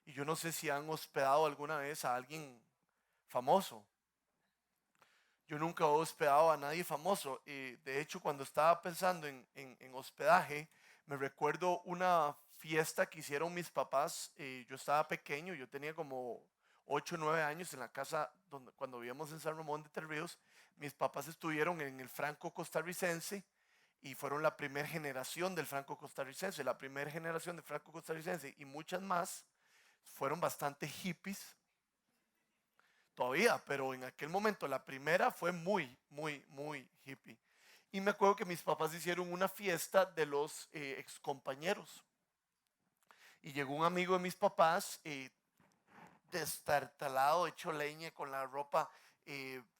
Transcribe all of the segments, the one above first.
Y yo no sé si han hospedado alguna vez a alguien famoso. Yo nunca he hospedado a nadie famoso. De hecho, cuando estaba pensando en hospedaje, me recuerdo una fiesta que hicieron mis papás. Yo estaba pequeño, yo tenía como 8 o 9 años en la casa cuando vivíamos en San Ramón de Tres Ríos. Mis papás estuvieron en el Franco costarricense y fueron la primera generación del Franco costarricense. La primera generación del Franco costarricense y muchas más fueron bastante hippies todavía, pero en aquel momento la primera fue muy hippie. Y me acuerdo que mis papás hicieron una fiesta de los ex compañeros. Y llegó un amigo de mis papás, destartalado, hecho leña, con la ropa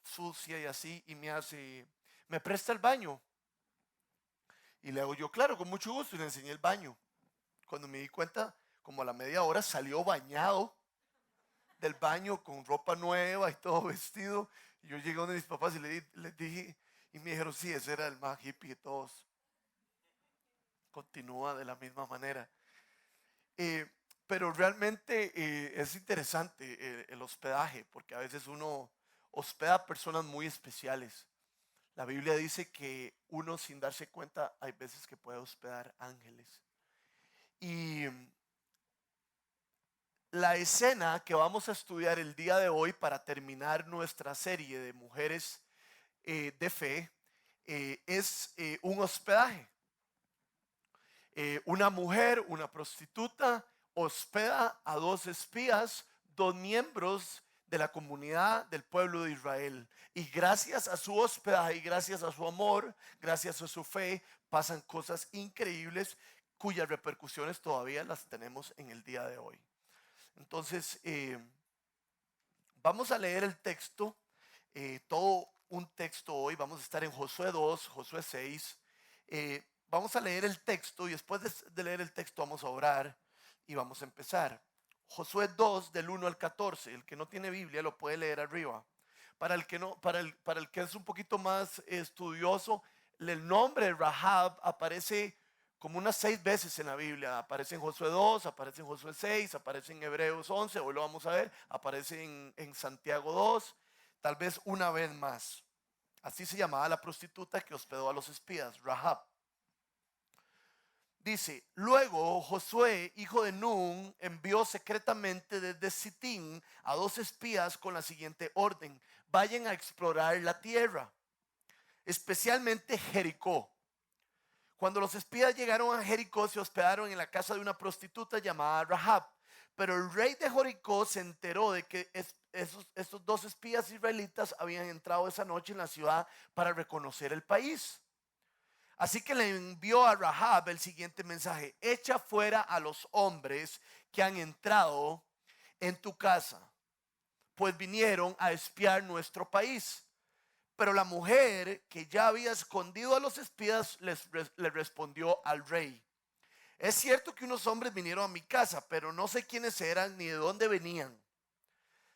sucia y así, y me hace, ¿me presta el baño? Y le hago yo, claro, con mucho gusto, y le enseñé el baño. Cuando me di cuenta, como a la media hora, salió bañado del baño con ropa nueva y todo vestido. Y yo llegué donde mis papás y les dije, y me dijeron, sí, ese era el más hippie de todos. Continúa de la misma manera. Eh, pero realmente es interesante el hospedaje, porque a veces uno hospeda a personas muy especiales. La Biblia dice que uno sin darse cuenta hay veces que puede hospedar ángeles. Y la escena que vamos a estudiar el día de hoy para terminar nuestra serie de mujeres de fe es un hospedaje. Una mujer, una prostituta, hospeda a dos espías, dos miembros de la comunidad del pueblo de Israel. Y gracias a su hospedaje y gracias a su amor, gracias a su fe, pasan cosas increíbles cuyas repercusiones todavía las tenemos en el día de hoy. Entonces, vamos a leer el texto, todo un texto hoy. Vamos a estar en Josué 2, Josué 6. Vamos a leer el texto y después de leer el texto vamos a orar y vamos a empezar. Josué 2 del 1 al 14. El que no tiene Biblia lo puede leer arriba. Para el que, no, para el que es un poquito más estudioso, el nombre de Rahab aparece como unas 6 veces en la Biblia. Aparece en Josué 2, aparece en Josué 6, aparece en Hebreos 11, hoy lo vamos a ver, aparece en Santiago 2, tal vez una vez más. Así se llamaba la prostituta que hospedó a los espías, Rahab. Dice, luego Josué, hijo de Nun, envió secretamente desde Sitín a dos espías con la siguiente orden: vayan a explorar la tierra, especialmente Jericó. Cuando los espías llegaron a Jericó, se hospedaron en la casa de una prostituta llamada Rahab. Pero el rey de Jericó se enteró de que esos dos espías israelitas habían entrado esa noche en la ciudad para reconocer el país. Así que le envió a Rahab el siguiente mensaje: echa fuera a los hombres que han entrado en tu casa, pues vinieron a espiar nuestro país. Pero la mujer que ya había escondido a los espías le respondió al rey: es cierto que unos hombres vinieron a mi casa, pero no sé quiénes eran ni de dónde venían.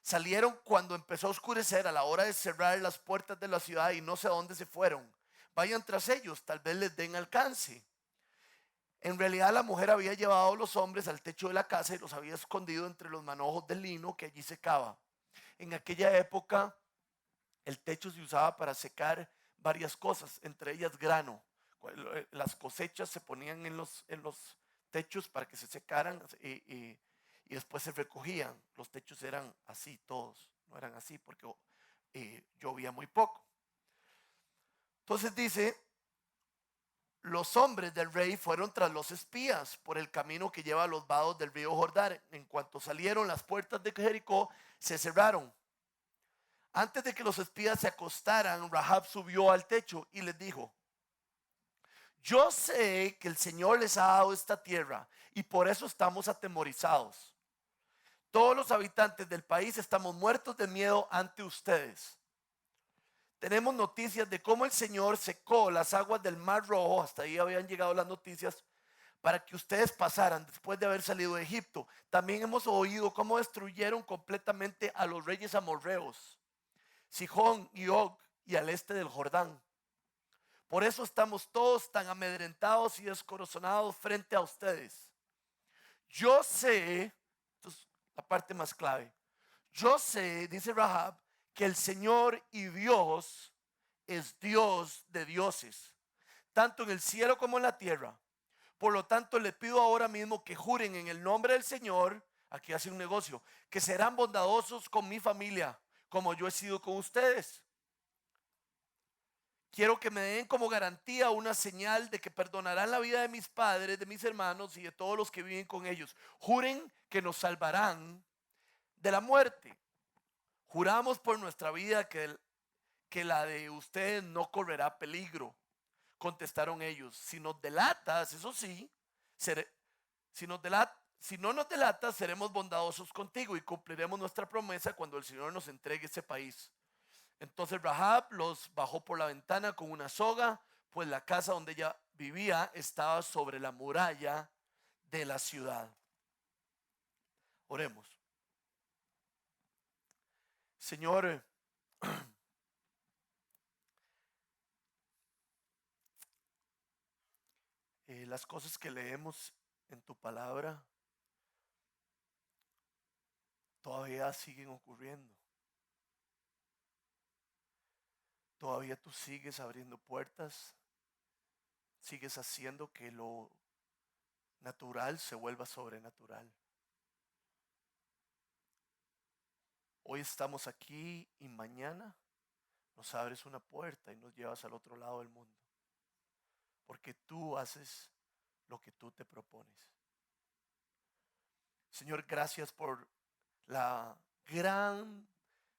Salieron cuando empezó a oscurecer, a la hora de cerrar las puertas de la ciudad, y no sé a dónde se fueron. Vayan tras ellos, tal vez les den alcance. En realidad la mujer había llevado a los hombres al techo de la casa y los había escondido entre los manojos de lino que allí secaba. En aquella época el techo se usaba para secar varias cosas, entre ellas grano. Las cosechas se ponían en los techos para que se secaran y después se recogían. Los techos eran así todos, no eran así porque llovía muy poco. Entonces dice, los hombres del rey fueron tras los espías por el camino que lleva a los vados del río Jordán. En cuanto salieron, las puertas de Jericó se cerraron. Antes de que los espías se acostaran, Rahab subió al techo y les dijo: yo sé que el Señor les ha dado esta tierra y por eso estamos atemorizados. Todos los habitantes del país estamos muertos de miedo ante ustedes. Tenemos noticias de cómo el Señor secó las aguas del Mar Rojo, hasta ahí habían llegado las noticias, para que ustedes pasaran después de haber salido de Egipto. También hemos oído cómo destruyeron completamente a los reyes amorreos, Sihón y Og, y al este del Jordán. Por eso estamos todos tan amedrentados y descorazonados frente a ustedes. Yo sé, entonces, la parte más clave. Yo sé, dice Rahab, que el Señor y Dios es Dios de dioses, tanto en el cielo como en la tierra. Por lo tanto, le pido ahora mismo que juren en el nombre del Señor, aquí hace un negocio, que serán bondadosos con mi familia, como yo he sido con ustedes. Quiero que me den como garantía una señal de que perdonarán la vida de mis padres, de mis hermanos y de todos los que viven con ellos. Juren que nos salvarán de la muerte. Juramos por nuestra vida que la de ustedes no correrá peligro. Contestaron ellos, si nos delatas, eso sí, si no nos delatas, seremos bondadosos contigo y cumpliremos nuestra promesa cuando el Señor nos entregue ese país. Entonces Rahab los bajó por la ventana con una soga, pues la casa donde ella vivía estaba sobre la muralla de la ciudad. Oremos. Señor, las cosas que leemos en tu palabra todavía siguen ocurriendo. Todavía tú sigues abriendo puertas, sigues haciendo que lo natural se vuelva sobrenatural. Hoy estamos aquí y mañana nos abres una puerta y nos llevas al otro lado del mundo. Porque tú haces lo que tú te propones. Señor, gracias por la gran,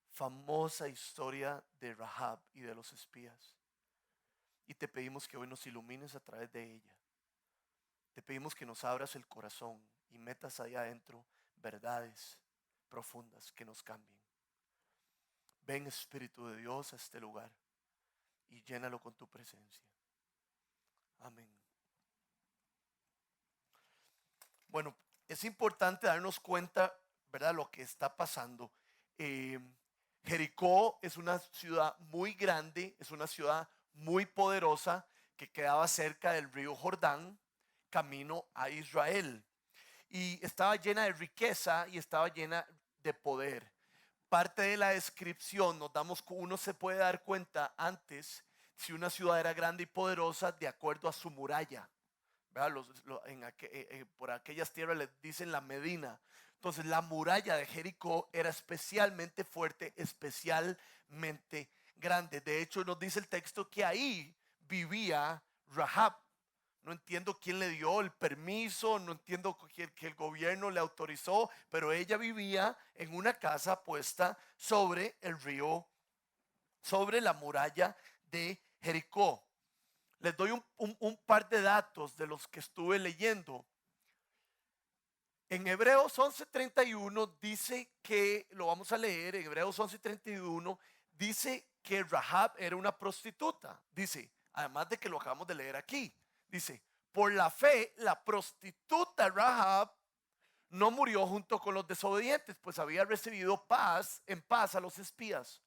famosa historia de Rahab y de los espías. Y te pedimos que hoy nos ilumines a través de ella. Te pedimos que nos abras el corazón y metas ahí adentro verdades profundas que nos cambien. Ven, Espíritu de Dios, a este lugar y llénalo con tu presencia. Amén. Bueno, es importante darnos cuenta, ¿verdad?, lo que está pasando. Jericó es una ciudad muy grande, es una ciudad muy poderosa que quedaba cerca del río Jordán, camino a Israel. Y estaba llena de riqueza y estaba llena de poder. Parte de la descripción uno se puede dar cuenta antes si una ciudad era grande y poderosa de acuerdo a su muralla. Por aquellas tierras les dicen la Medina. Entonces la muralla de Jericó era especialmente fuerte, especialmente grande. De hecho nos dice el texto que ahí vivía Rahab. No entiendo quién le dio el permiso, no entiendo que el gobierno le autorizó, pero ella vivía en una casa puesta sobre el río, sobre la muralla de Jericó. Les doy un par de datos de los que estuve leyendo. En Hebreos 11:31 dice que, lo vamos a leer, en Hebreos 11:31 dice que Rahab era una prostituta. Dice, además de que lo acabamos de leer aquí, dice, por la fe la prostituta Rahab no murió junto con los desobedientes, pues había recibido en paz a los espías.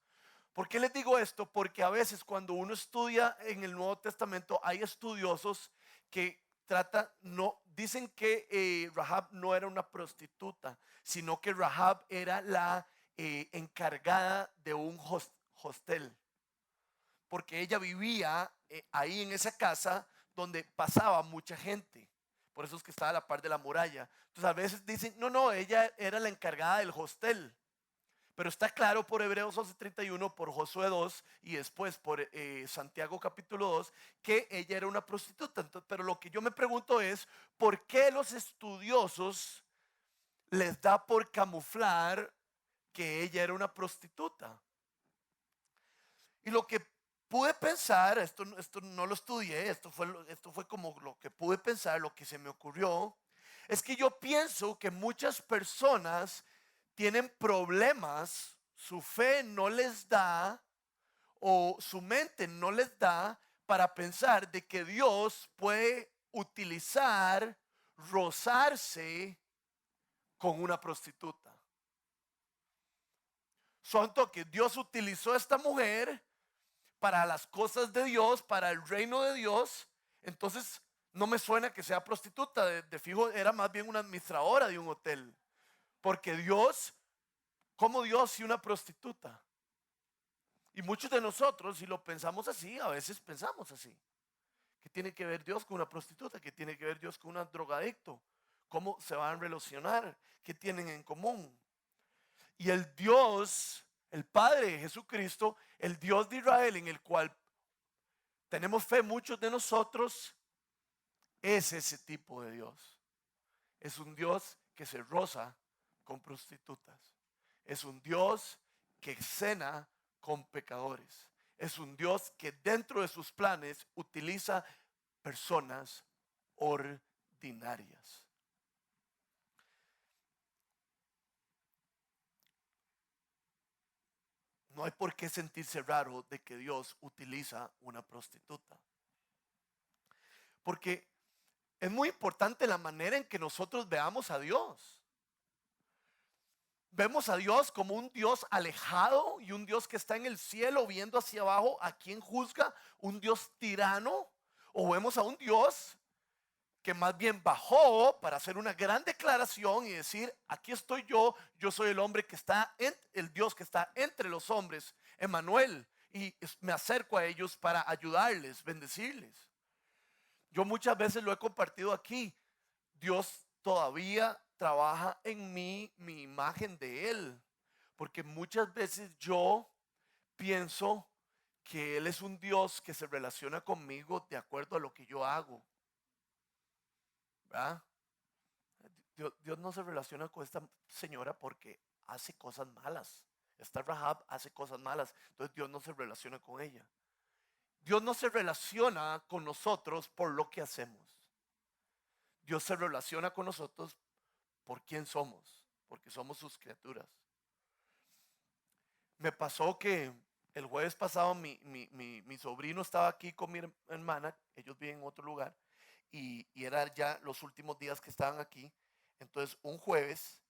¿Por qué les digo esto? Porque a veces cuando uno estudia en el Nuevo Testamento hay estudiosos que dicen que Rahab no era una prostituta, sino que Rahab era la encargada de un hostel, porque ella vivía ahí en esa casa donde pasaba mucha gente. Por eso es que estaba a la par de la muralla. Entonces a veces dicen, no, ella era la encargada del hostel. Pero está claro por Hebreos 11:31, por Josué 2 y después por Santiago capítulo 2 que ella era una prostituta. Entonces, pero lo que yo me pregunto es, ¿por qué los estudiosos les da por camuflar que ella era una prostituta? Y lo que pude pensar, esto no lo estudié, esto fue como lo que pude pensar, lo que se me ocurrió, es que yo pienso que muchas personas tienen problemas, su fe no les da o su mente no les da para pensar de que Dios puede utilizar, rozarse con una prostituta. Santo, que Dios utilizó a esta mujer para las cosas de Dios, para el reino de Dios. Entonces no me suena que sea prostituta, de fijo era más bien una administradora de un hotel. Porque Dios, como Dios y una prostituta. Y muchos de nosotros, si lo pensamos así, a veces pensamos así. ¿Qué tiene que ver Dios con una prostituta? ¿Qué tiene que ver Dios con un drogadicto? ¿Cómo se van a relacionar? ¿Qué tienen en común? Y el Dios, el Padre de Jesucristo, el Dios de Israel, en el cual tenemos fe muchos de nosotros, es ese tipo de Dios. Es un Dios que se roza con prostitutas. Es un Dios que cena con pecadores. Es un Dios que dentro de sus planes utiliza personas ordinarias. No hay por qué sentirse raro de que Dios utiliza una prostituta. Porque es muy importante la manera en que nosotros veamos a Dios. Vemos a Dios como un Dios alejado y un Dios que está en el cielo viendo hacia abajo a quien juzga, un Dios tirano, o vemos a un Dios que más bien bajó para hacer una gran declaración y decir, aquí estoy yo soy el hombre que está, el Dios que está entre los hombres, Emmanuel, y me acerco a ellos para ayudarles, bendecirles. Yo muchas veces lo he compartido aquí, Dios todavía trabaja en mí mi imagen de Él, porque muchas veces yo pienso que Él es un Dios que se relaciona conmigo de acuerdo a lo que yo hago, ¿verdad? Dios no se relaciona con esta señora porque hace cosas malas. Esta Rahab hace cosas malas, entonces Dios no se relaciona con ella. Dios no se relaciona con nosotros por lo que hacemos. Dios se relaciona con nosotros por quién somos, porque somos sus criaturas. Me pasó que el jueves pasado mi sobrino estaba aquí con mi hermana, ellos viven en otro lugar, y eran ya los últimos días que estaban aquí. Entonces un jueves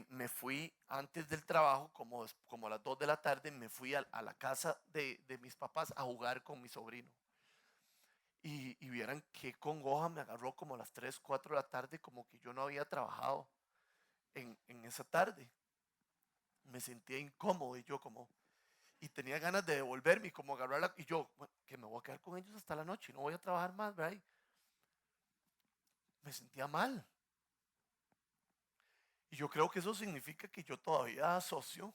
me fui antes del trabajo, como a las 2 de la tarde, me fui a la casa de mis papás a jugar con mi sobrino. Y vieran qué congoja me agarró como a las 3, 4 de la tarde, como que yo no había trabajado en esa tarde. Me sentía incómodo y tenía ganas de devolverme y como agarrarla, y yo, bueno, que me voy a quedar con ellos hasta la noche y no voy a trabajar más, ¿verdad? Me sentía mal. Y yo creo que eso significa que yo todavía asocio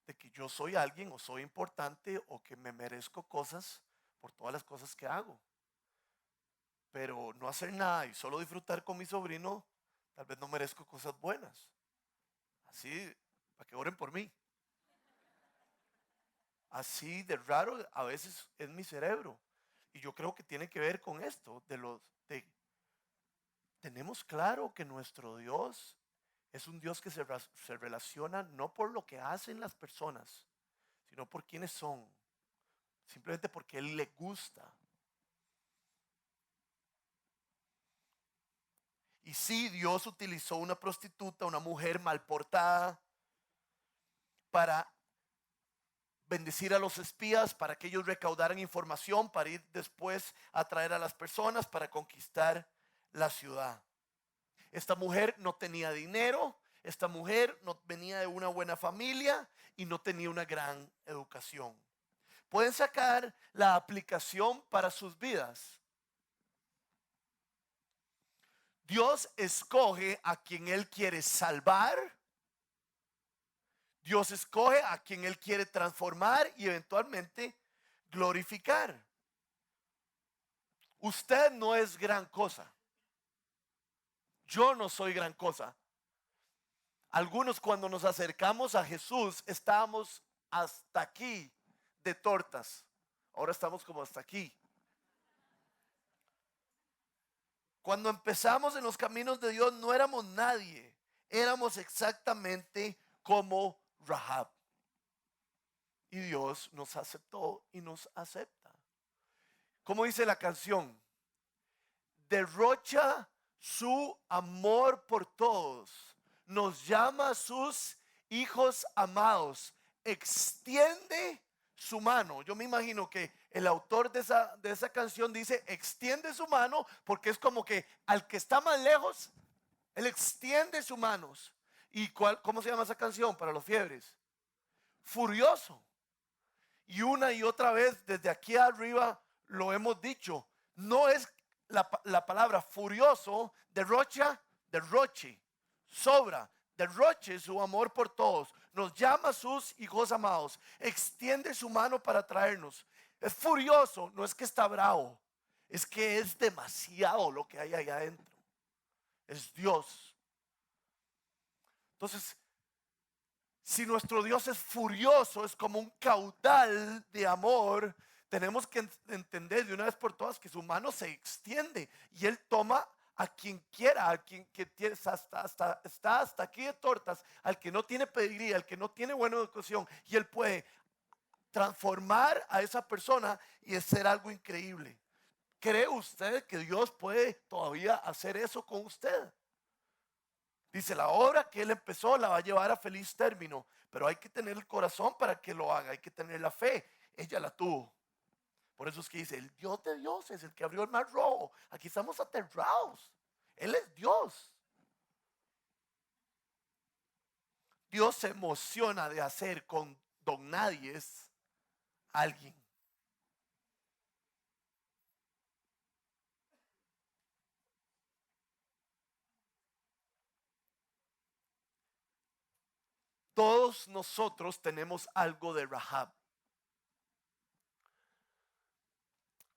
de que yo soy alguien o soy importante o que me merezco cosas por todas las cosas que hago. Pero no hacer nada y solo disfrutar con mi sobrino, tal vez no merezco cosas buenas. Así, para que oren por mí. Así de raro a veces es mi cerebro. Y yo creo que tiene que ver con esto, tenemos claro que nuestro Dios es un Dios que se relaciona no por lo que hacen las personas, sino por quienes son. Simplemente porque Él le gusta. Y sí, Dios utilizó una prostituta, una mujer mal portada, para bendecir a los espías, para que ellos recaudaran información, para ir después a traer a las personas, para conquistar la ciudad. Esta mujer no tenía dinero, esta mujer no venía de una buena familia y no tenía una gran educación. Pueden sacar la aplicación para sus vidas. Dios escoge a quien Él quiere salvar. Dios escoge a quien Él quiere transformar y eventualmente glorificar. Usted no es gran cosa. Yo no soy gran cosa. Algunos cuando nos acercamos a Jesús estábamos hasta aquí de tortas. Ahora estamos como hasta aquí. Cuando empezamos en los caminos de Dios no éramos nadie. Éramos exactamente como Rahab. Y Dios nos aceptó y nos acepta. ¿Cómo dice la canción? Derrocha su amor por todos. Nos llama a sus hijos amados. Extiende su mano. Yo me imagino que el autor de esa canción dice, extiende su mano, porque es como que al que está más lejos, Él extiende sus manos. ¿Y cómo se llama esa canción para los fiebres? Furioso. Y una y otra vez desde aquí arriba lo hemos dicho. No es la palabra furioso, derroche, sobra, derroche su amor por todos. Nos llama sus hijos amados. Extiende su mano para traernos. Es furioso, no es que está bravo. Es que es demasiado lo que hay allá adentro. Es Dios. Entonces, si nuestro Dios es furioso, es como un caudal de amor, tenemos que entender de una vez por todas que su mano se extiende y Él toma a quien quiera, a quien que está hasta aquí de tortas, al que no tiene pedigrí, al que no tiene buena educación, y Él puede transformar a esa persona y hacer algo increíble. ¿Cree usted que Dios puede todavía hacer eso con usted? Dice, la obra que Él empezó la va a llevar a feliz término, pero hay que tener el corazón para que lo haga, hay que tener la fe. Ella la tuvo. Por eso es que dice, el Dios de dioses, el que abrió el mar rojo. Aquí estamos aterrados. Él es Dios. Dios se emociona de hacer con don nadies alguien. Todos nosotros tenemos algo de Rahab.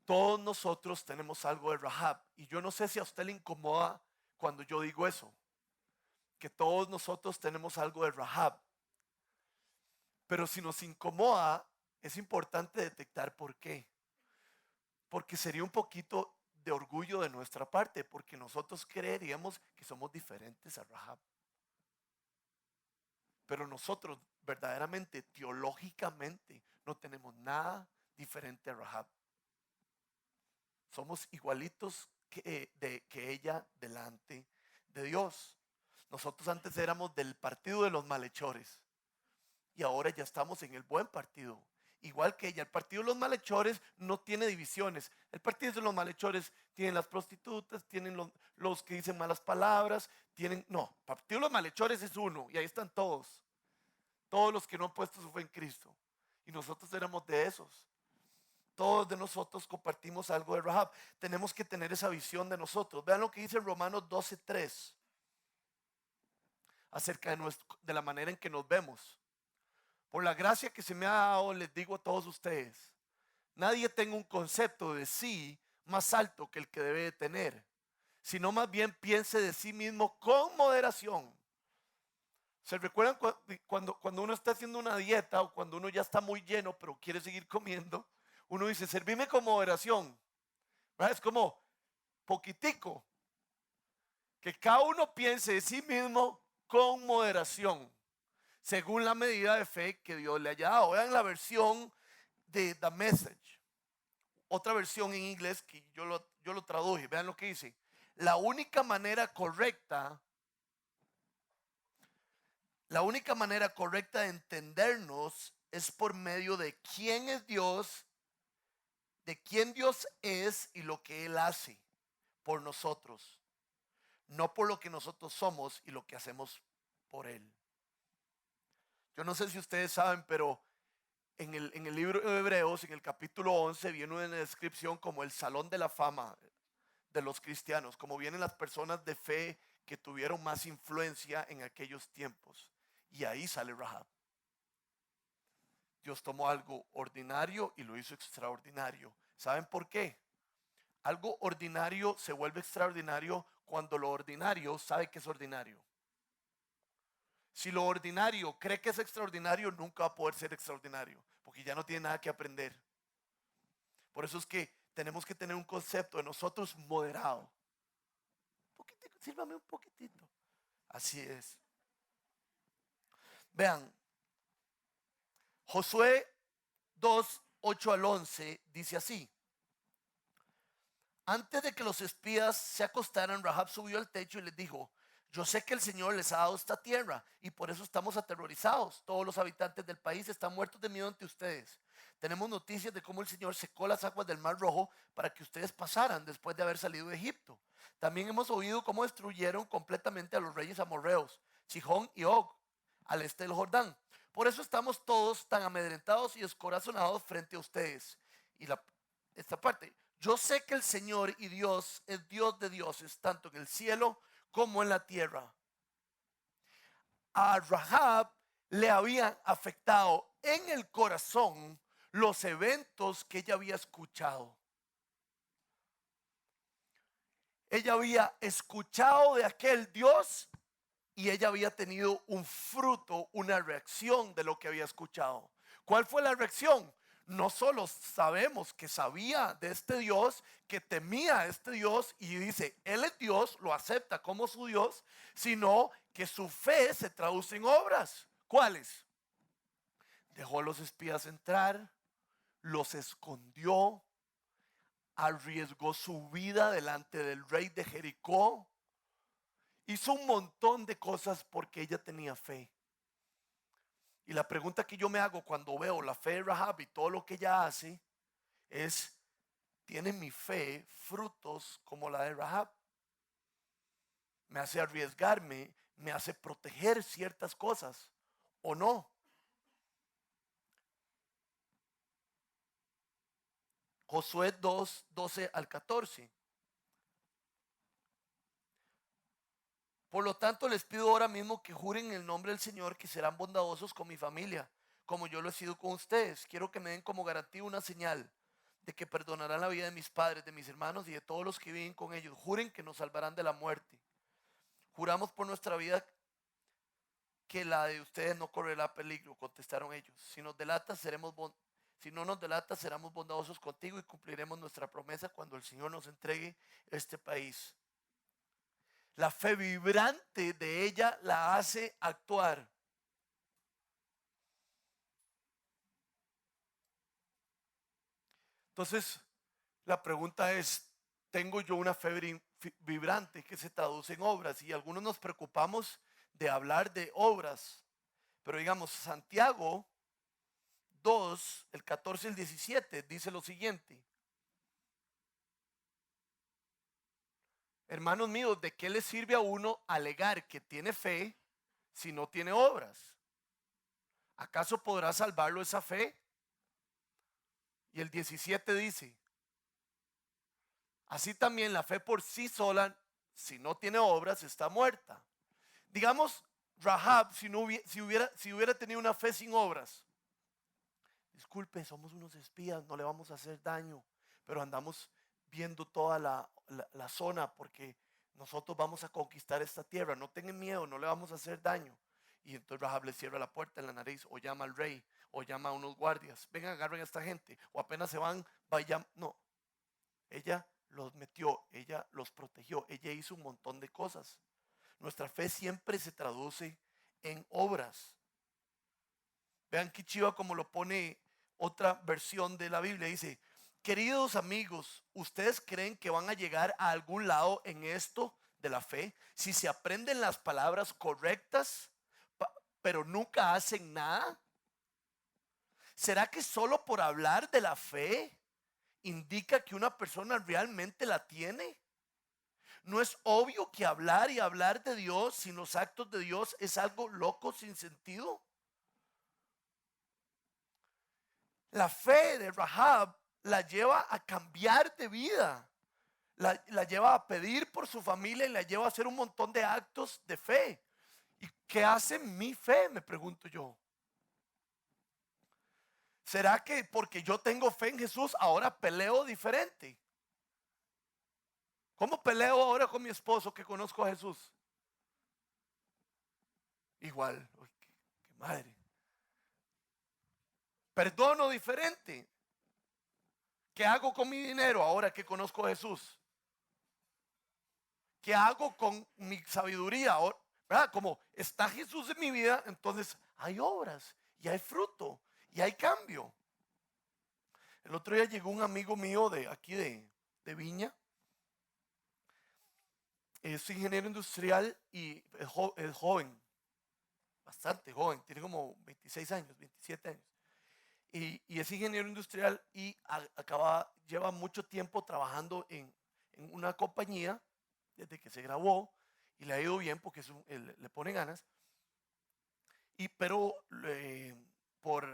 Todos nosotros tenemos algo de Rahab. Y yo no sé si a usted le incomoda cuando yo digo eso. Que todos nosotros tenemos algo de Rahab. Pero si nos incomoda, es importante detectar por qué. Porque sería un poquito de orgullo de nuestra parte, porque nosotros creeríamos que somos diferentes a Rahab. Pero nosotros verdaderamente, teológicamente, no tenemos nada diferente a Rahab. Somos igualitos que ella delante de Dios. Nosotros antes éramos del partido de los malhechores y ahora ya estamos en el buen partido. Igual que ella, el partido de los malhechores no tiene divisiones. El partido de los malhechores tienen las prostitutas, tienen los que dicen malas palabras, no, el partido de los malhechores es uno y ahí están todos. Todos los que no han puesto su fe en Cristo. Y nosotros éramos de esos. Todos de nosotros compartimos algo de Rahab. Tenemos que tener esa visión de nosotros. Vean lo que dice Romanos 12:3 acerca de la manera en que nos vemos. Por la gracia que se me ha dado, les digo a todos ustedes, nadie tenga un concepto de sí más alto que el que debe de tener, sino más bien piense de sí mismo con moderación. ¿Se recuerdan cuando uno está haciendo una dieta o cuando uno ya está muy lleno pero quiere seguir comiendo? Uno dice, servime con moderación. ¿Verdad? Es como poquitico. Que cada uno piense de sí mismo con moderación, según la medida de fe que Dios le haya dado. Vean la versión de The Message. Otra versión en inglés que yo lo traduje. Vean lo que dice. La única manera correcta de entendernos es por medio de quién es Dios, de quién Dios es y lo que Él hace por nosotros, no por lo que nosotros somos y lo que hacemos por Él. Yo no sé si ustedes saben, pero en el libro de Hebreos, en el capítulo 11, viene una descripción como el salón de la fama de los cristianos, como vienen las personas de fe que tuvieron más influencia en aquellos tiempos. Y ahí sale Rahab. Dios tomó algo ordinario y lo hizo extraordinario. ¿Saben por qué? Algo ordinario se vuelve extraordinario cuando lo ordinario sabe que es ordinario. Si lo ordinario cree que es extraordinario, nunca va a poder ser extraordinario, porque ya no tiene nada que aprender. Por eso es que tenemos que tener un concepto de nosotros moderado. Un poquitico, sírvame un poquitito. Así es. Vean, Josué 2:8-11 dice así. Antes de que los espías se acostaran, Rahab subió al techo y les dijo, yo sé que el Señor les ha dado esta tierra y por eso estamos aterrorizados. Todos los habitantes del país están muertos de miedo ante ustedes. Tenemos noticias de cómo el Señor secó las aguas del Mar Rojo para que ustedes pasaran después de haber salido de Egipto. También hemos oído cómo destruyeron completamente a los reyes amorreos, Sihón y Og, al este del Jordán. Por eso estamos todos tan amedrentados y descorazonados frente a ustedes. Y esta parte, yo sé que el Señor y Dios es Dios de dioses, tanto en el cielo como en la tierra. A Rahab le habían afectado en el corazón los eventos que ella había escuchado. Ella había escuchado de aquel Dios y ella había tenido un fruto, una reacción de lo que había escuchado. ¿Cuál fue la reacción? No solo sabemos que sabía de este Dios, que temía a este Dios y dice, Él es Dios, lo acepta como su Dios, sino que su fe se traduce en obras. ¿Cuáles? Dejó a los espías entrar, los escondió, arriesgó su vida delante del rey de Jericó, hizo un montón de cosas porque ella tenía fe. Y la pregunta que yo me hago cuando veo la fe de Rahab y todo lo que ella hace es, ¿tiene mi fe frutos como la de Rahab? ¿Me hace arriesgarme? ¿Me hace proteger ciertas cosas o no? Josué 2, 12 al 14. Por lo tanto, les pido ahora mismo que juren en el nombre del Señor que serán bondadosos con mi familia, como yo lo he sido con ustedes. Quiero que me den como garantía una señal de que perdonarán la vida de mis padres, de mis hermanos y de todos los que viven con ellos. Juren que nos salvarán de la muerte. Juramos por nuestra vida que la de ustedes no correrá peligro, contestaron ellos. Si no nos delatas, seremos bondadosos contigo y cumpliremos nuestra promesa cuando el Señor nos entregue este país. La fe vibrante de ella la hace actuar. Entonces, la pregunta es, ¿tengo yo una fe vibrante que se traduce en obras? Y algunos nos preocupamos de hablar de obras. Pero digamos, Santiago 2, el 14 y el 17, dice lo siguiente. Hermanos míos, ¿de qué le sirve a uno alegar que tiene fe si no tiene obras? ¿Acaso podrá salvarlo esa fe? Y el 17 dice, así también la fe por sí sola, si no tiene obras, está muerta. Digamos, Rahab, si hubiera tenido una fe sin obras, disculpe, somos unos espías, no le vamos a hacer daño, pero andamos viendo toda la zona porque nosotros vamos a conquistar esta tierra, no tengan miedo, no le vamos a hacer daño. Y entonces Rahab le cierra la puerta en la nariz o llama al rey o llama a unos guardias, vengan, agarren a esta gente, o apenas se van, vayan. No, ella los metió, ella los protegió, ella hizo un montón de cosas. Nuestra fe siempre se traduce en obras. Vean qué chiva como lo pone otra versión de la Biblia. Dice, queridos amigos, ¿ustedes creen que van a llegar a algún lado en esto de la fe si se aprenden las palabras correctas, pero nunca hacen nada? ¿Será que solo por hablar de la fe indica que una persona realmente la tiene? ¿No es obvio que hablar y hablar de Dios sin los actos de Dios es algo loco sin sentido? La fe de Rahab la lleva a cambiar de vida, la lleva a pedir por su familia y la lleva a hacer un montón de actos de fe. ¿Y qué hace mi fe? Me pregunto yo. ¿Será que porque yo tengo fe en Jesús ahora peleo diferente? ¿Cómo peleo ahora con mi esposo que conozco a Jesús? Igual, uy, qué madre. Perdono diferente. ¿Qué hago con mi dinero ahora que conozco a Jesús? ¿Qué hago con mi sabiduría ahora? ¿Verdad? Como está Jesús en mi vida, entonces hay obras y hay fruto y hay cambio. El otro día llegó un amigo mío de aquí de Viña. Es ingeniero industrial y es joven, bastante joven, tiene como 26 años, 27 años. y es ingeniero industrial y lleva mucho tiempo trabajando en una compañía desde que se graduó y le ha ido bien porque él le pone ganas. Pero por,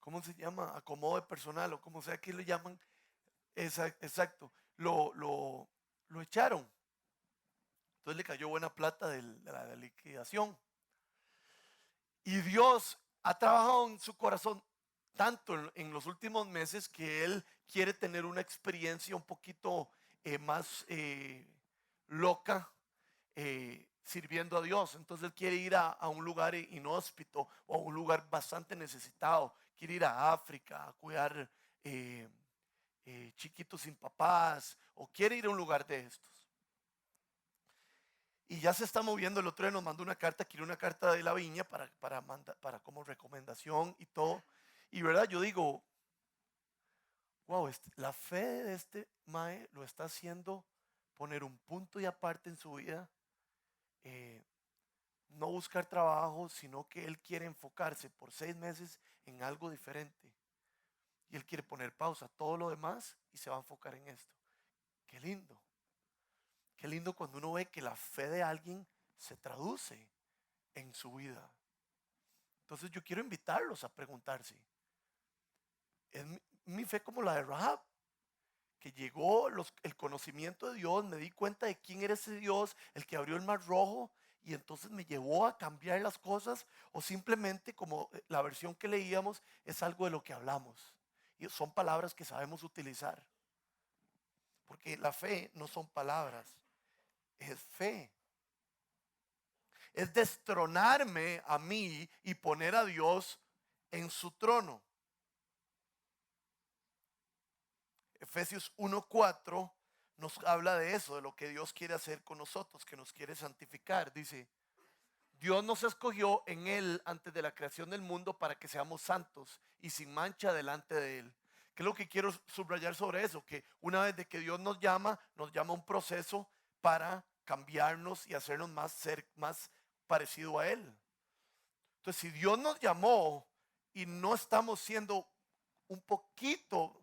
¿cómo se llama? Acomodo de personal o como sea que le llaman, exacto, lo echaron. Entonces le cayó buena plata de la liquidación. Y Dios ha trabajado en su corazón tanto en los últimos meses que Él quiere tener una experiencia un poquito más loca sirviendo a Dios. Entonces Él quiere ir a un lugar inhóspito o a un lugar bastante necesitado. Quiere ir a África a cuidar chiquitos sin papás o quiere ir a un lugar de estos. Y ya se está moviendo. El otro día nos mandó una carta, quiere una carta de la viña para como recomendación y todo. Y verdad, yo digo, wow, la fe de este mae lo está haciendo poner un punto y aparte en su vida, eh, no buscar trabajo, sino que él quiere enfocarse por 6 meses en algo diferente. Y él quiere poner pausa a todo lo demás y se va a enfocar en esto. Qué lindo. Qué lindo cuando uno ve que la fe de alguien se traduce en su vida. Entonces yo quiero invitarlos a preguntarse, ¿es mi fe como la de Rahab? Que llegó el conocimiento de Dios, me di cuenta de quién era ese Dios, el que abrió el mar rojo y entonces me llevó a cambiar las cosas, o simplemente como la versión que leíamos es algo de lo que hablamos y son palabras que sabemos utilizar, porque la fe no son palabras, es fe. Es destronarme a mí y poner a Dios en su trono. Efesios 1:4 nos habla de eso, de lo que Dios quiere hacer con nosotros, que nos quiere santificar. Dice, Dios nos escogió en Él antes de la creación del mundo para que seamos santos y sin mancha delante de Él. ¿Qué es lo que quiero subrayar sobre eso? Que una vez de que Dios nos llama a un proceso para cambiarnos y hacernos más parecido a Él. Entonces, si Dios nos llamó y no estamos siendo un poquito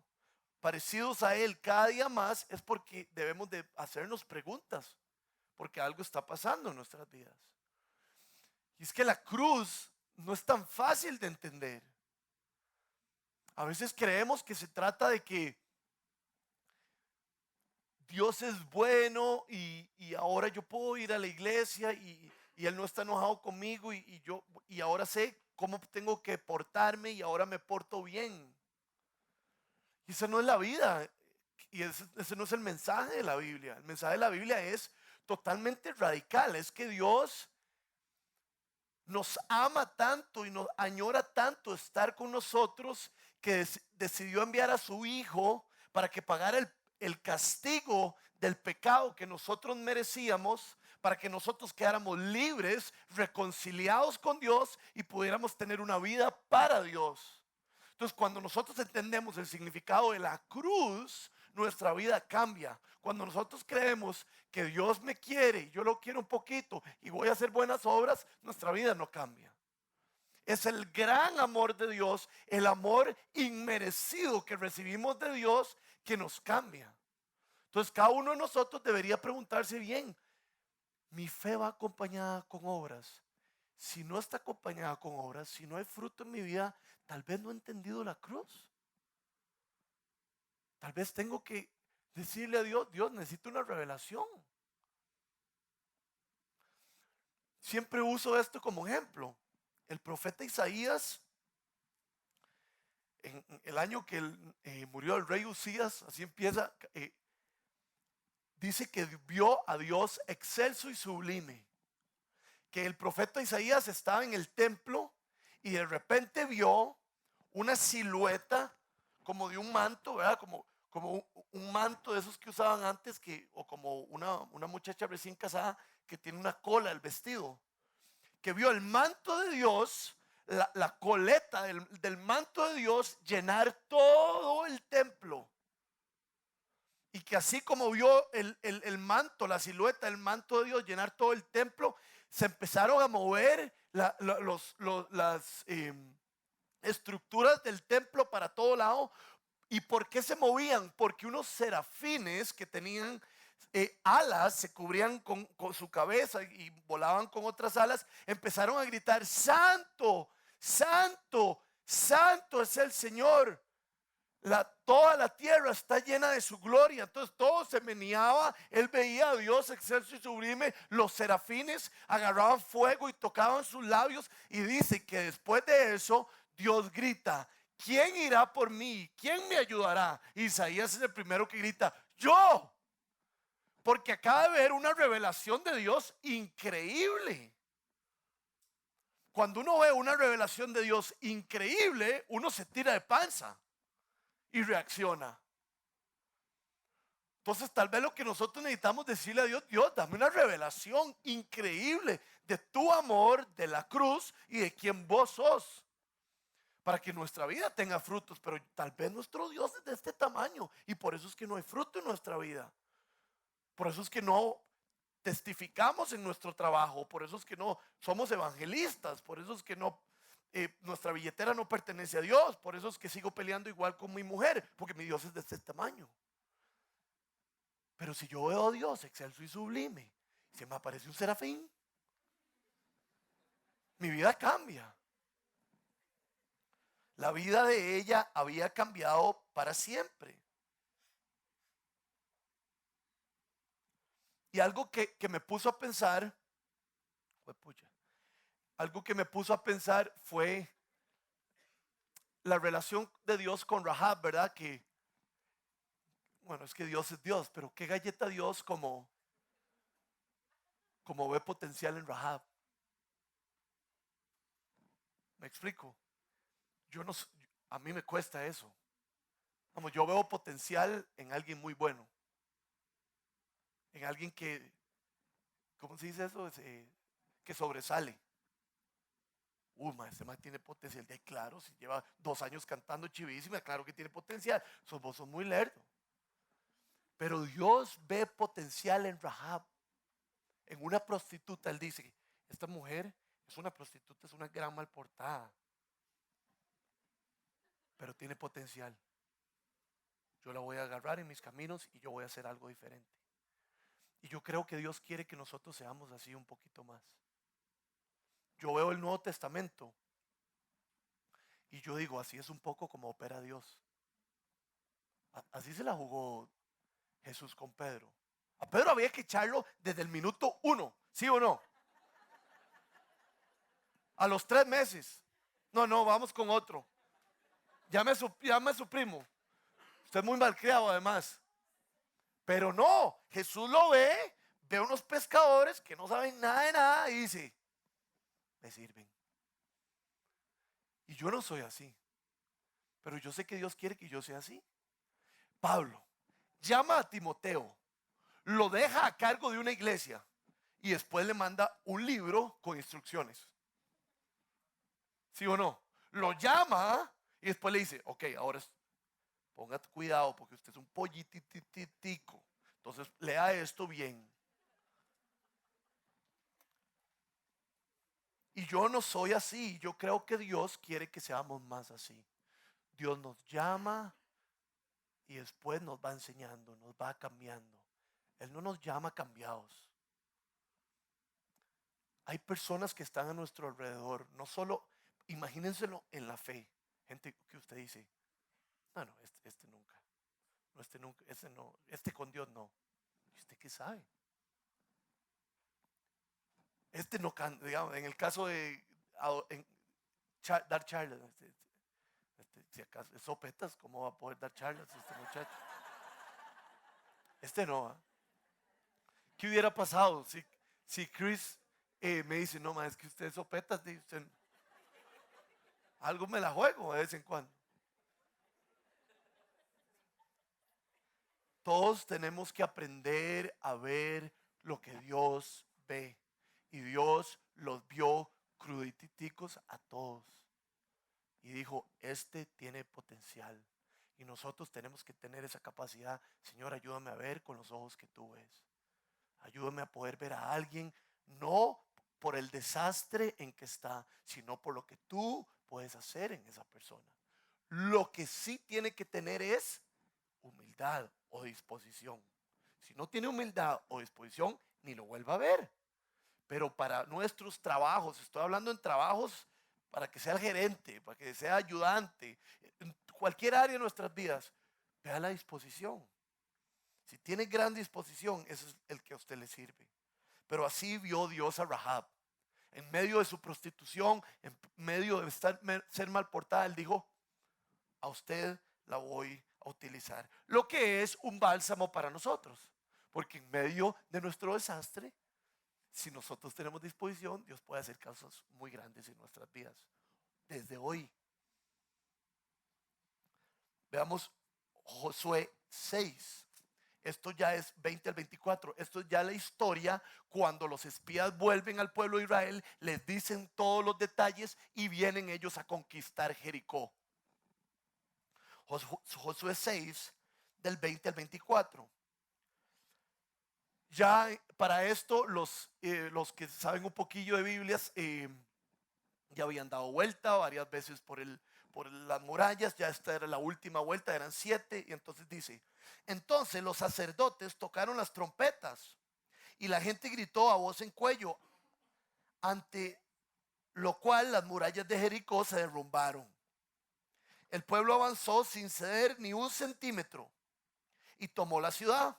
parecidos a Él cada día más, es porque debemos de hacernos preguntas, porque algo está pasando en nuestras vidas. Y es que la cruz no es tan fácil de entender. A veces creemos que se trata de que Dios es bueno y ahora yo puedo ir a la iglesia y Él no está enojado conmigo y ahora sé cómo tengo que portarme y ahora me porto bien. Y esa no es la vida. Y ese no es el mensaje de la Biblia. El mensaje de la Biblia es totalmente radical. Es que Dios nos ama tanto y nos añora tanto estar con nosotros que decidió enviar a su Hijo para que pagara el castigo del pecado que nosotros merecíamos, para que nosotros quedáramos libres, reconciliados con Dios y pudiéramos tener una vida para Dios. Entonces, cuando nosotros entendemos el significado de la cruz, nuestra vida cambia. Cuando nosotros creemos que Dios me quiere y yo lo quiero un poquito y voy a hacer buenas obras, nuestra vida no cambia. Es el gran amor de Dios, el amor inmerecido que recibimos de Dios que nos cambia. Entonces, cada uno de nosotros debería preguntarse bien, ¿mi fe va acompañada con obras? Si no está acompañada con obras, si no hay fruto en mi vida, tal vez no he entendido la cruz. Tal vez tengo que decirle a Dios, Dios, necesito una revelación. Siempre uso esto como ejemplo. El profeta Isaías, en el año que murió el rey Usías, así empieza, dice que vio a Dios excelso y sublime. Que el profeta Isaías estaba en el templo y de repente vio una silueta como de un manto, ¿verdad? Como un manto de esos que usaban antes, o como una muchacha recién casada que tiene una cola el vestido, que vio el manto de Dios, la coleta del manto de Dios llenar todo el templo. Y que así como vio el manto, la silueta del manto de Dios llenar todo el templo, se empezaron a mover estructuras del templo para todo lado. ¿Y por qué se movían? Porque unos serafines que tenían alas, se cubrían con su cabeza y volaban con otras alas, empezaron a gritar: santo, santo, santo es el Señor. Toda la tierra está llena de su gloria. Entonces todo se meneaba. Él veía a Dios excelso y sublime. Los serafines agarraban fuego y tocaban sus labios. Y dice que después de eso Dios grita: ¿quién irá por mí? ¿Quién me ayudará? Isaías es el primero que grita: yo. Porque acaba de ver una revelación de Dios increíble. Cuando uno ve una revelación de Dios increíble, uno se tira de panza y reacciona. Entonces tal vez lo que nosotros necesitamos decirle a Dios: Dios, dame una revelación increíble de tu amor, de la cruz y de quién vos sos, para que nuestra vida tenga frutos. Pero tal vez nuestro Dios es de este tamaño y por eso es que no hay fruto en nuestra vida. Por eso es que no testificamos en nuestro trabajo, por eso es que no somos evangelistas, por eso es que no nuestra billetera no pertenece a Dios, por eso es que sigo peleando igual con mi mujer, porque mi Dios es de este tamaño. Pero si yo veo a Dios excelso y sublime, se me aparece un serafín, mi vida cambia. La vida de ella había cambiado para siempre. Y algo que me puso a pensar, algo que me puso a pensar fue la relación de Dios con Rahab, ¿verdad? Que, bueno, es que Dios es Dios, pero qué galleta Dios como ve potencial en Rahab. ¿Me explico? Yo no, a mí me cuesta eso. Vamos, yo veo potencial en alguien muy bueno, en alguien que, ¿cómo se dice eso? Que sobresale. Este man tiene potencial. De claro, si lleva 2 años cantando chivísima, claro que tiene potencial. Vos sos muy lerdo. Pero Dios ve potencial en Rahab, en una prostituta. Él dice: esta mujer es una prostituta, es una gran mal portada, pero tiene potencial. Yo la voy a agarrar en mis caminos y yo voy a hacer algo diferente. Y yo creo que Dios quiere que nosotros seamos así un poquito más. Yo veo el Nuevo Testamento y yo digo: así es un poco como opera Dios. Así se la jugó Jesús con Pedro. A Pedro había que echarlo desde el minuto 1, ¿sí o no? A los 3 meses. No, vamos con otro. Llame a su primo. Usted es muy malcriado además. Pero no, Jesús lo ve unos pescadores que no saben nada de nada y dice: me sirven. Y yo no soy así. Pero yo sé que Dios quiere que yo sea así. Pablo llama a Timoteo, lo deja a cargo de una iglesia y después le manda un libro con instrucciones. ¿Sí o no? Lo llama y después le dice: ok, ahora ponga cuidado porque usted es un pollititico. Entonces lea esto bien. Y yo no soy así. Yo creo que Dios quiere que seamos más así. Dios nos llama y después nos va enseñando, nos va cambiando. Él no nos llama cambiados. Hay personas que están a nuestro alrededor. No solo, imagínenselo en la fe. Gente que usted dice: no, este nunca. No, este nunca, este no, este con Dios no. ¿Y usted qué sabe? Este no canta, digamos, en el caso de dar charlas. Si acaso es sopetas, ¿cómo va a poder dar charlas este muchacho? Este no. ¿Qué hubiera pasado si Chris me dice: no, es que usted es sopetas? Algo me la juego de vez en cuando. Todos tenemos que aprender a ver lo que Dios ve. Y Dios los vio cruditicos a todos. Y dijo: este tiene potencial. Y nosotros tenemos que tener esa capacidad. Señor, ayúdame a ver con los ojos que tú ves. Ayúdame a poder ver a alguien, no por el desastre en que está, sino por lo que tú puedes hacer en esa persona. Lo que sí tiene que tener es humildad o disposición. Si no tiene humildad o disposición, ni lo vuelva a ver. Pero para nuestros trabajos, estoy hablando en trabajos para que sea el gerente, para que sea ayudante, en cualquier área de nuestras vidas, vea la disposición. Si tiene gran disposición, ese es el que a usted le sirve. Pero así vio Dios a Rahab. En medio de su prostitución, en medio de ser mal portada, él dijo, a usted la voy a utilizar. Lo que es un bálsamo para nosotros. Porque en medio de nuestro desastre, si nosotros tenemos disposición, Dios puede hacer cosas muy grandes en nuestras vidas. Desde hoy. Veamos Josué 6. Esto ya es 20 al 24. Esto es ya la historia cuando los espías vuelven al pueblo de Israel, les dicen todos los detalles y vienen ellos a conquistar Jericó. Josué 6 del 20 al 24. Ya para esto los que saben un poquillo de Biblias ya habían dado vuelta varias veces por las murallas. Ya esta era la última vuelta, eran 7. Y entonces dice, entonces los sacerdotes tocaron las trompetas y la gente gritó a voz en cuello, ante lo cual las murallas de Jericó se derrumbaron. El pueblo avanzó sin ceder ni un centímetro y tomó la ciudad.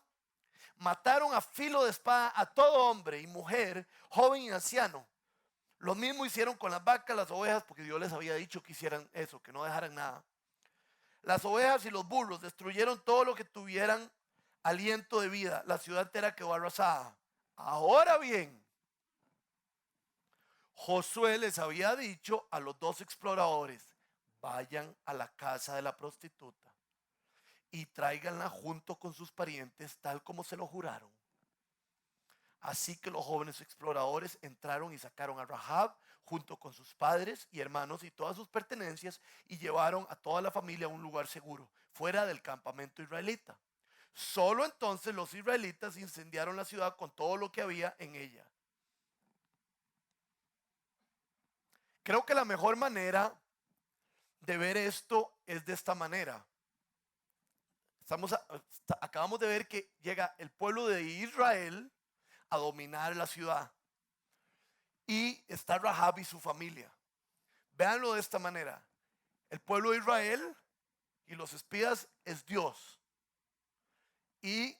Mataron a filo de espada a todo hombre y mujer, joven y anciano. Lo mismo hicieron con las vacas, las ovejas, porque Dios les había dicho que hicieran eso, que no dejaran nada. Las ovejas y los burros destruyeron todo lo que tuvieran aliento de vida. La ciudad entera quedó arrasada. Ahora bien, Josué les había dicho a los 2 exploradores, vayan a la casa de la prostituta y tráiganla junto con sus parientes, tal como se lo juraron. Así que los jóvenes exploradores entraron y sacaron a Rahab junto con sus padres y hermanos y todas sus pertenencias y llevaron a toda la familia a un lugar seguro, fuera del campamento israelita. Solo entonces los israelitas incendiaron la ciudad con todo lo que había en ella. Creo que la mejor manera de ver esto es de esta manera. Acabamos de ver que llega el pueblo de Israel a dominar la ciudad. Y está Rahab y su familia. Véanlo de esta manera. El pueblo de Israel y los espías es Dios. Y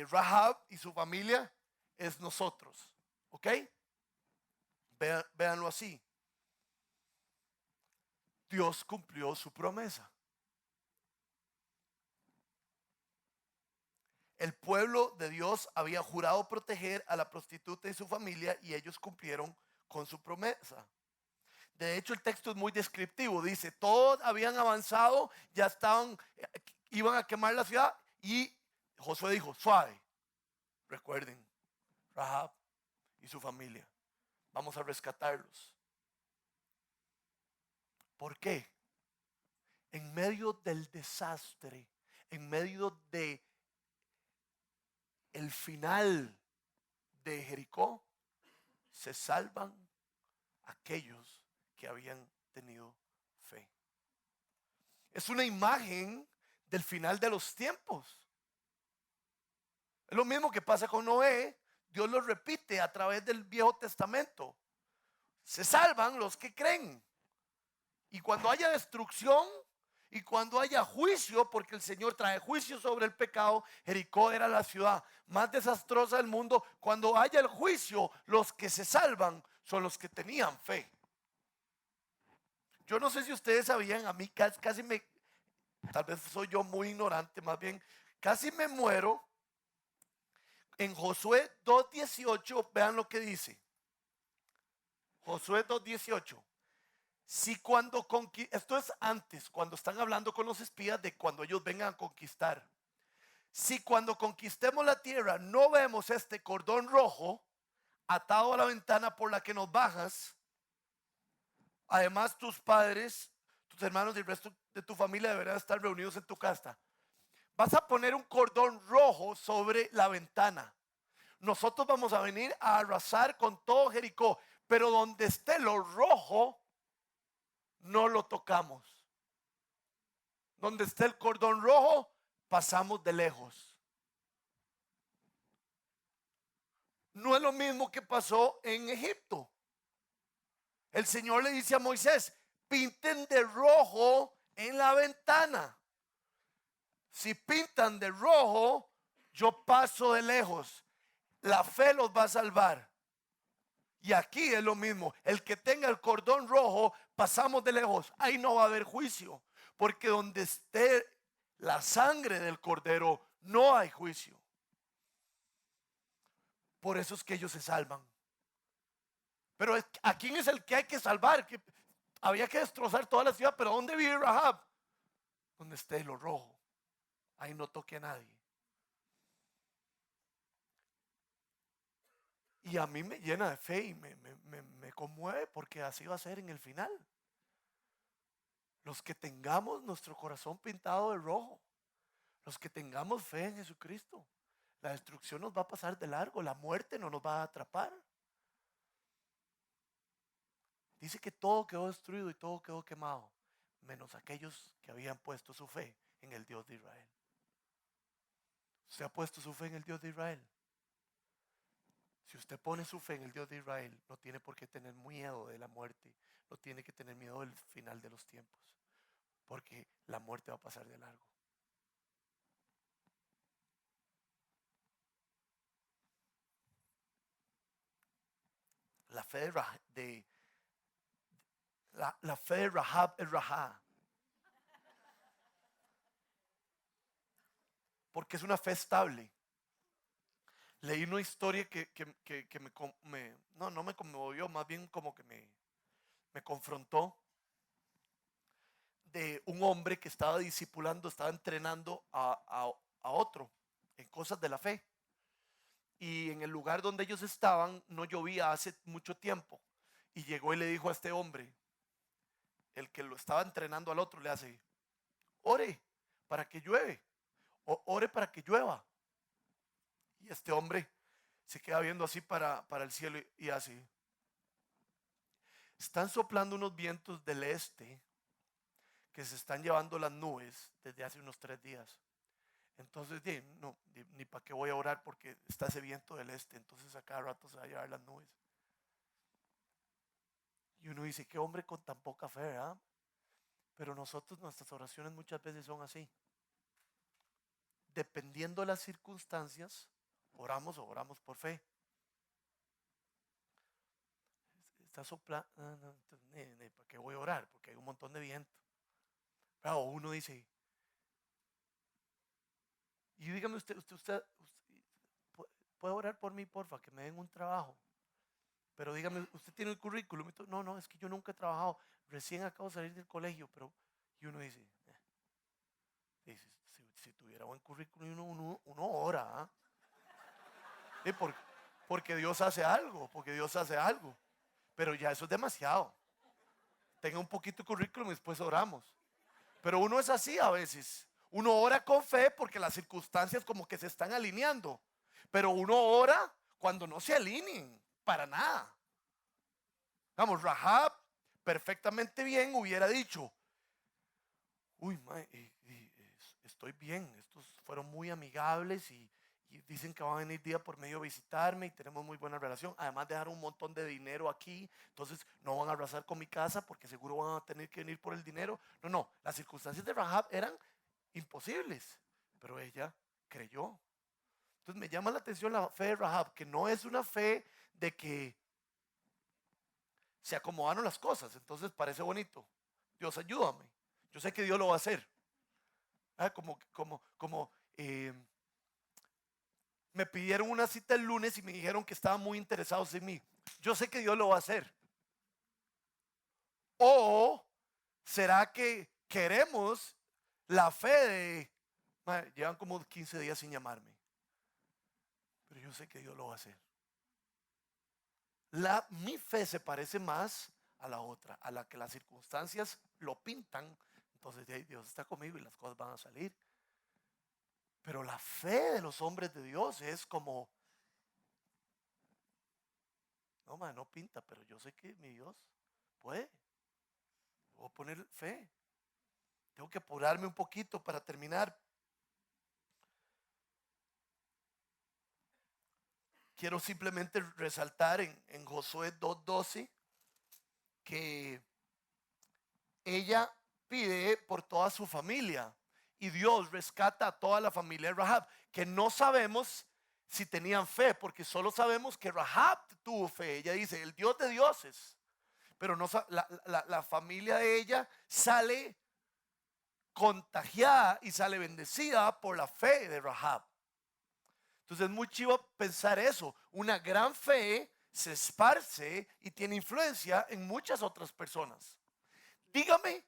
Rahab y su familia es nosotros. ¿Ok? Véanlo así. Dios cumplió su promesa. El pueblo de Dios había jurado proteger a la prostituta y su familia y ellos cumplieron con su promesa. De hecho, el texto es muy descriptivo. Dice, todos habían avanzado, ya iban a quemar la ciudad y Josué dijo, suave, recuerden, Rahab y su familia, vamos a rescatarlos. ¿Por qué? En medio del desastre, en medio de el final de Jericó, se salvan aquellos que habían tenido fe. Es una imagen del final de los tiempos. Es lo mismo que pasa con Noé. Dios lo repite a través del Viejo Testamento. Se salvan los que creen. Y cuando haya destrucción y cuando haya juicio, porque el Señor trae juicio sobre el pecado, Jericó era la ciudad más desastrosa del mundo. Cuando haya el juicio, los que se salvan son los que tenían fe. Yo no sé si ustedes sabían, a mí casi tal vez soy yo muy ignorante, más bien, casi me muero. En Josué 2:18, vean lo que dice. Josué 2:18. Si cuando esto es antes, cuando están hablando con los espías de cuando ellos vengan a conquistar. Si cuando conquistemos la tierra no vemos este cordón rojo atado a la ventana por la que nos bajas, además tus padres, tus hermanos y el resto de tu familia deberán estar reunidos en tu casa. Vas a poner un cordón rojo sobre la ventana. Nosotros vamos a venir a arrasar con todo Jericó, pero donde esté lo rojo, no lo tocamos. Donde esté el cordón rojo, pasamos de lejos. No es lo mismo que pasó en Egipto. El Señor le dice a Moisés: pinten de rojo en la ventana. Si pintan de rojo, yo paso de lejos. La fe los va a salvar. Y aquí es lo mismo. El que tenga el cordón rojo, pasamos de lejos. Ahí no va a haber juicio. Porque donde esté la sangre del cordero, no hay juicio. Por eso es que ellos se salvan. Pero ¿a quién es el que hay que salvar? Que había que destrozar toda la ciudad. Pero ¿dónde vive Rahab? Donde esté lo rojo. Ahí no toque a nadie. Y a mí me llena de fe y me conmueve, porque así va a ser en el final. Los que tengamos nuestro corazón pintado de rojo, los que tengamos fe en Jesucristo, la destrucción nos va a pasar de largo, la muerte no nos va a atrapar. Dice que todo quedó destruido y todo quedó quemado, menos aquellos que habían puesto su fe en el Dios de Israel. ¿Usted ha puesto su fe en el Dios de Israel? Si usted pone su fe en el Dios de Israel, no tiene por qué tener miedo de la muerte, no tiene que tener miedo del final de los tiempos, porque la muerte va a pasar de largo. La fe la fe de Rahab es Rahab, porque es una fe estable. Leí una historia que no me conmovió, más bien como que me confrontó, de un hombre que estaba discipulando, estaba entrenando a otro en cosas de la fe. Y en el lugar donde ellos estaban no llovía hace mucho tiempo. Y llegó y le dijo a este hombre, el que lo estaba entrenando al otro, le hace: ore para que llueve, o ore para que llueva. Y este hombre se queda viendo así para el cielo y así: están soplando unos vientos del este que se están llevando las nubes desde hace unos 3 días. Entonces, no, ni para qué voy a orar, porque está ese viento del este. Entonces a cada rato se va a llevar las nubes. Y uno dice: qué hombre con tan poca fe, ¿verdad? Pero nosotros, nuestras oraciones muchas veces son así. Dependiendo de las circunstancias, oramos o oramos por fe. Está soplando, ¿para qué voy a orar? Porque hay un montón de viento. Pero uno dice: y dígame usted puede orar por mí, porfa, que me den un trabajo. Pero dígame, ¿usted tiene el currículum? No, es que yo nunca he trabajado, recién acabo de salir del colegio. Pero, y uno dice, si tuviera buen currículum, uno ora, ¿ah? Porque Dios hace algo, pero ya eso es demasiado. Tenga un poquito de currículum y después oramos. Pero uno es así a veces. Uno ora con fe porque las circunstancias como que se están alineando. Pero uno ora cuando no se alineen, para nada. Vamos, Rahab perfectamente bien hubiera dicho: uy, estoy bien, estos fueron muy amigables y dicen que van a venir día por medio a visitarme y tenemos muy buena relación. Además, dejaron un montón de dinero aquí, entonces no van a arrasar con mi casa porque seguro van a tener que venir por el dinero. No, las circunstancias de Rahab eran imposibles, pero ella creyó. Entonces me llama la atención la fe de Rahab, que no es una fe de que se acomodaron las cosas, entonces parece bonito. Dios, ayúdame. Yo sé que Dios lo va a hacer. Como me pidieron una cita el lunes y me dijeron que estaban muy interesados en mí. Yo sé que Dios lo va a hacer. O será que queremos la fe de: llevan como 15 días sin llamarme, pero yo sé que Dios lo va a hacer. Mi fe se parece más a la otra, a la que las circunstancias lo pintan. Entonces Dios está conmigo y las cosas van a salir. Pero la fe de los hombres de Dios es como: no pinta, pero yo sé que mi Dios puede. Voy a poner fe. Tengo que apurarme un poquito para terminar. Quiero simplemente resaltar en Josué 2:12 que ella pide por toda su familia y Dios rescata a toda la familia de Rahab, que no sabemos si tenían fe, porque solo sabemos que Rahab tuvo fe. Ella dice, el Dios de dioses, pero no, la familia de ella sale contagiada y sale bendecida por la fe de Rahab. Entonces es muy chivo pensar eso. Una gran fe se esparce y tiene influencia en muchas otras personas. Dígame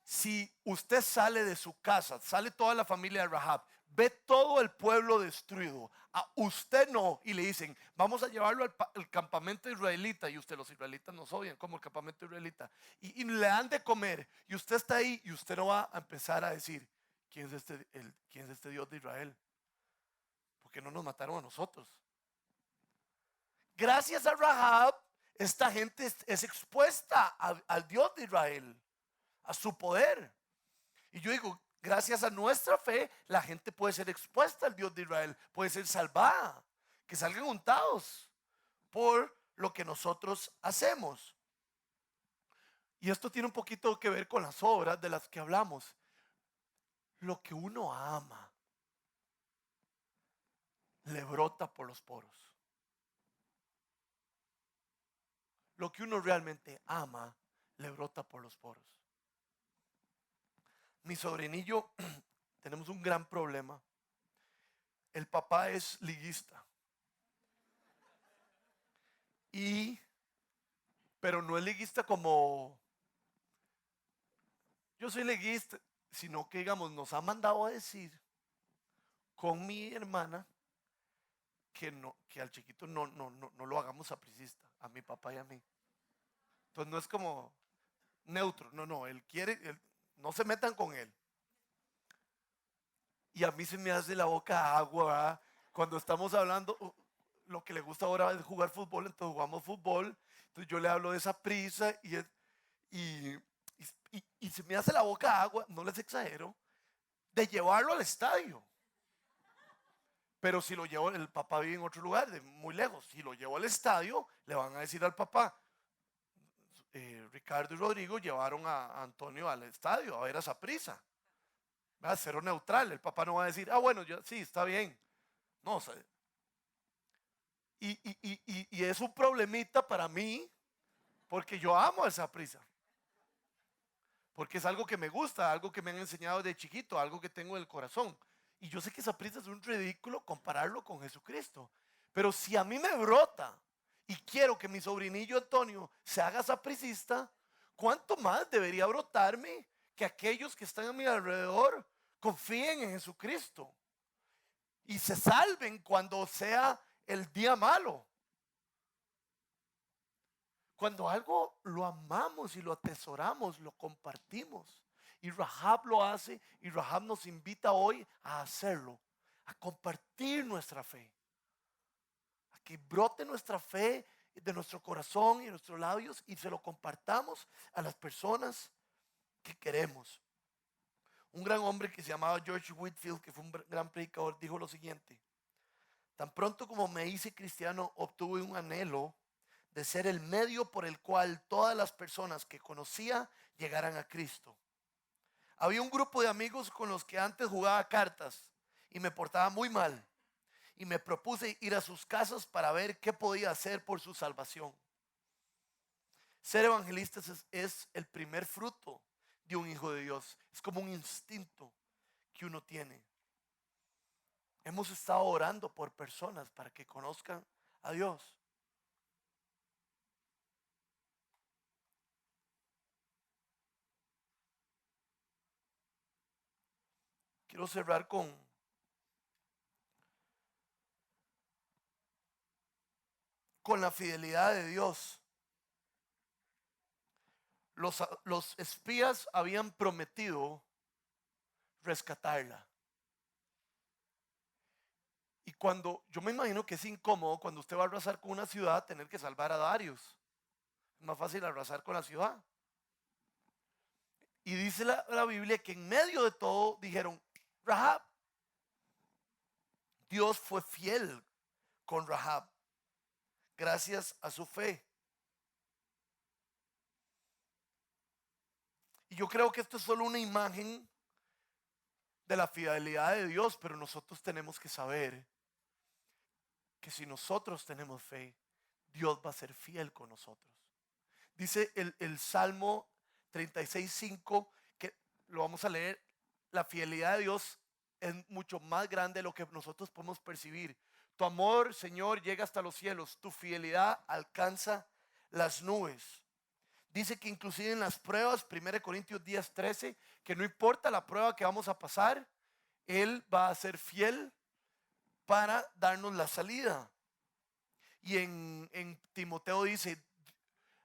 si usted sale de su casa, sale toda la familia de Rahab, ve todo el pueblo destruido, a usted no, y le dicen, vamos a llevarlo al campamento israelita, y usted, los israelitas nos odian como el campamento israelita, y le dan de comer, y usted está ahí, y usted no va a empezar a decir, ¿quién es este Dios de Israel? Porque no nos mataron a nosotros. Gracias a Rahab, esta gente es expuesta al Dios de Israel, a su poder. Y yo digo, gracias a nuestra fe, la gente puede ser expuesta al Dios de Israel, puede ser salvada, que salgan untados por lo que nosotros hacemos. Y esto tiene un poquito que ver con las obras de las que hablamos. Lo que uno ama le brota por los poros. Lo que uno realmente ama le brota por los poros. Mi sobrinillo, tenemos un gran problema. El papá es liguista. Pero no es liguista como yo soy liguista, sino que digamos, nos ha mandado a decir con mi hermana que al chiquito no lo hagamos sapricista, a mi papá y a mí. Entonces no es como neutro, no, él quiere, no se metan con él. Y a mí se me hace la boca agua, ¿verdad? Cuando estamos hablando, lo que le gusta ahora es jugar fútbol, entonces jugamos fútbol, entonces yo le hablo de esa prisa y se me hace la boca agua, no les exagero, de llevarlo al estadio. Pero si lo llevo, el papá vive en otro lugar, muy lejos. Si lo llevo al estadio, le van a decir al papá, Ricardo y Rodrigo llevaron a Antonio al estadio a ver a Saprissa. Va a ser neutral. El papá no va a decir, bueno, sí, está bien. No, o sea, y es un problemita para mí, porque yo amo a Saprissa. Porque es algo que me gusta, algo que me han enseñado de chiquito, algo que tengo en el corazón. Y yo sé que Saprissa es un ridículo compararlo con Jesucristo. Pero si a mí me brota y quiero que mi sobrinillo Antonio se haga sapricista, ¿cuánto más debería brotarme que aquellos que están a mi alrededor confíen en Jesucristo y se salven cuando sea el día malo? Cuando algo lo amamos y lo atesoramos, lo compartimos. Y Rahab lo hace y Rahab nos invita hoy a hacerlo, a compartir nuestra fe, a que brote nuestra fe de nuestro corazón y de nuestros labios y se lo compartamos a las personas que queremos. Un gran hombre que se llamaba George Whitefield, que fue un gran predicador, dijo lo siguiente: tan pronto como me hice cristiano, obtuve un anhelo de ser el medio por el cual todas las personas que conocía llegaran a Cristo. Había un grupo de amigos con los que antes jugaba cartas y me portaba muy mal, y me propuse ir a sus casas para ver qué podía hacer por su salvación. Ser evangelista es el primer fruto de un hijo de Dios. Es como un instinto que uno tiene. Hemos estado orando por personas para que conozcan a Dios. Quiero cerrar con la fidelidad de Dios. Los espías habían prometido rescatarla. Y yo me imagino que es incómodo cuando usted va a arrasar con una ciudad tener que salvar a Darius. Es más fácil arrasar con la ciudad. Y dice la Biblia que en medio de todo dijeron, Rahab, Dios fue fiel con Rahab gracias a su fe. Y yo creo que esto es solo una imagen de la fidelidad de Dios, pero nosotros tenemos que saber que si nosotros tenemos fe, Dios va a ser fiel con nosotros. Dice el Salmo 36:5, que lo vamos a leer, la fidelidad de Dios es mucho más grande de lo que nosotros podemos percibir. Tu amor, Señor, llega hasta los cielos, tu fidelidad alcanza las nubes. Dice que inclusive en las pruebas, 1 Corintios 10:13, que no importa la prueba que vamos a pasar, Él va a ser fiel para darnos la salida. Y en Timoteo dice,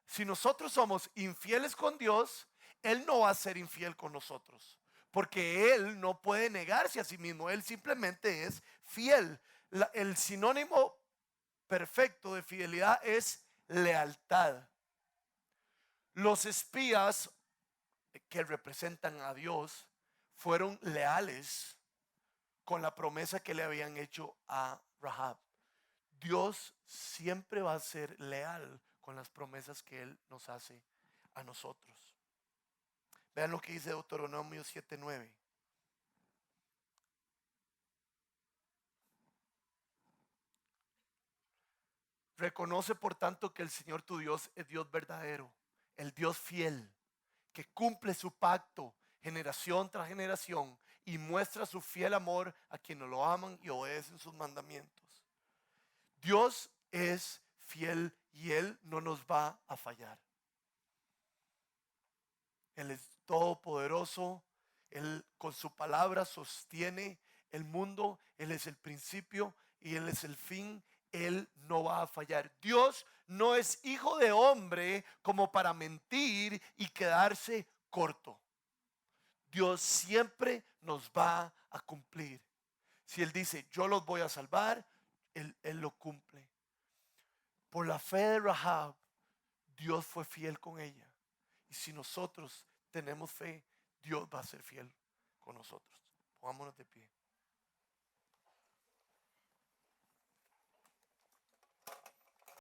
si nosotros somos infieles con Dios, Él no va a ser infiel con nosotros, porque Él no puede negarse a sí mismo, Él simplemente es fiel. El sinónimo perfecto de fidelidad es lealtad. Los espías que representan a Dios fueron leales con la promesa que le habían hecho a Rahab. Dios siempre va a ser leal con las promesas que Él nos hace a nosotros. Vean lo que dice Deuteronomio 7:9. Reconoce por tanto que el Señor tu Dios es Dios verdadero, el Dios fiel, que cumple su pacto generación tras generación y muestra su fiel amor a quienes lo aman y obedecen sus mandamientos. Dios es fiel y Él no nos va a fallar. Él es todopoderoso, Él con su palabra sostiene el mundo, Él es el principio y Él es el fin, Él no va a fallar. Dios no es hijo de hombre como para mentir y quedarse corto. Dios siempre nos va a cumplir. Si Él dice, yo los voy a salvar, Él lo cumple. Por la fe de Rahab, Dios fue fiel con ella. Y si nosotros tenemos fe, Dios va a ser fiel con nosotros. Pongámonos de pie.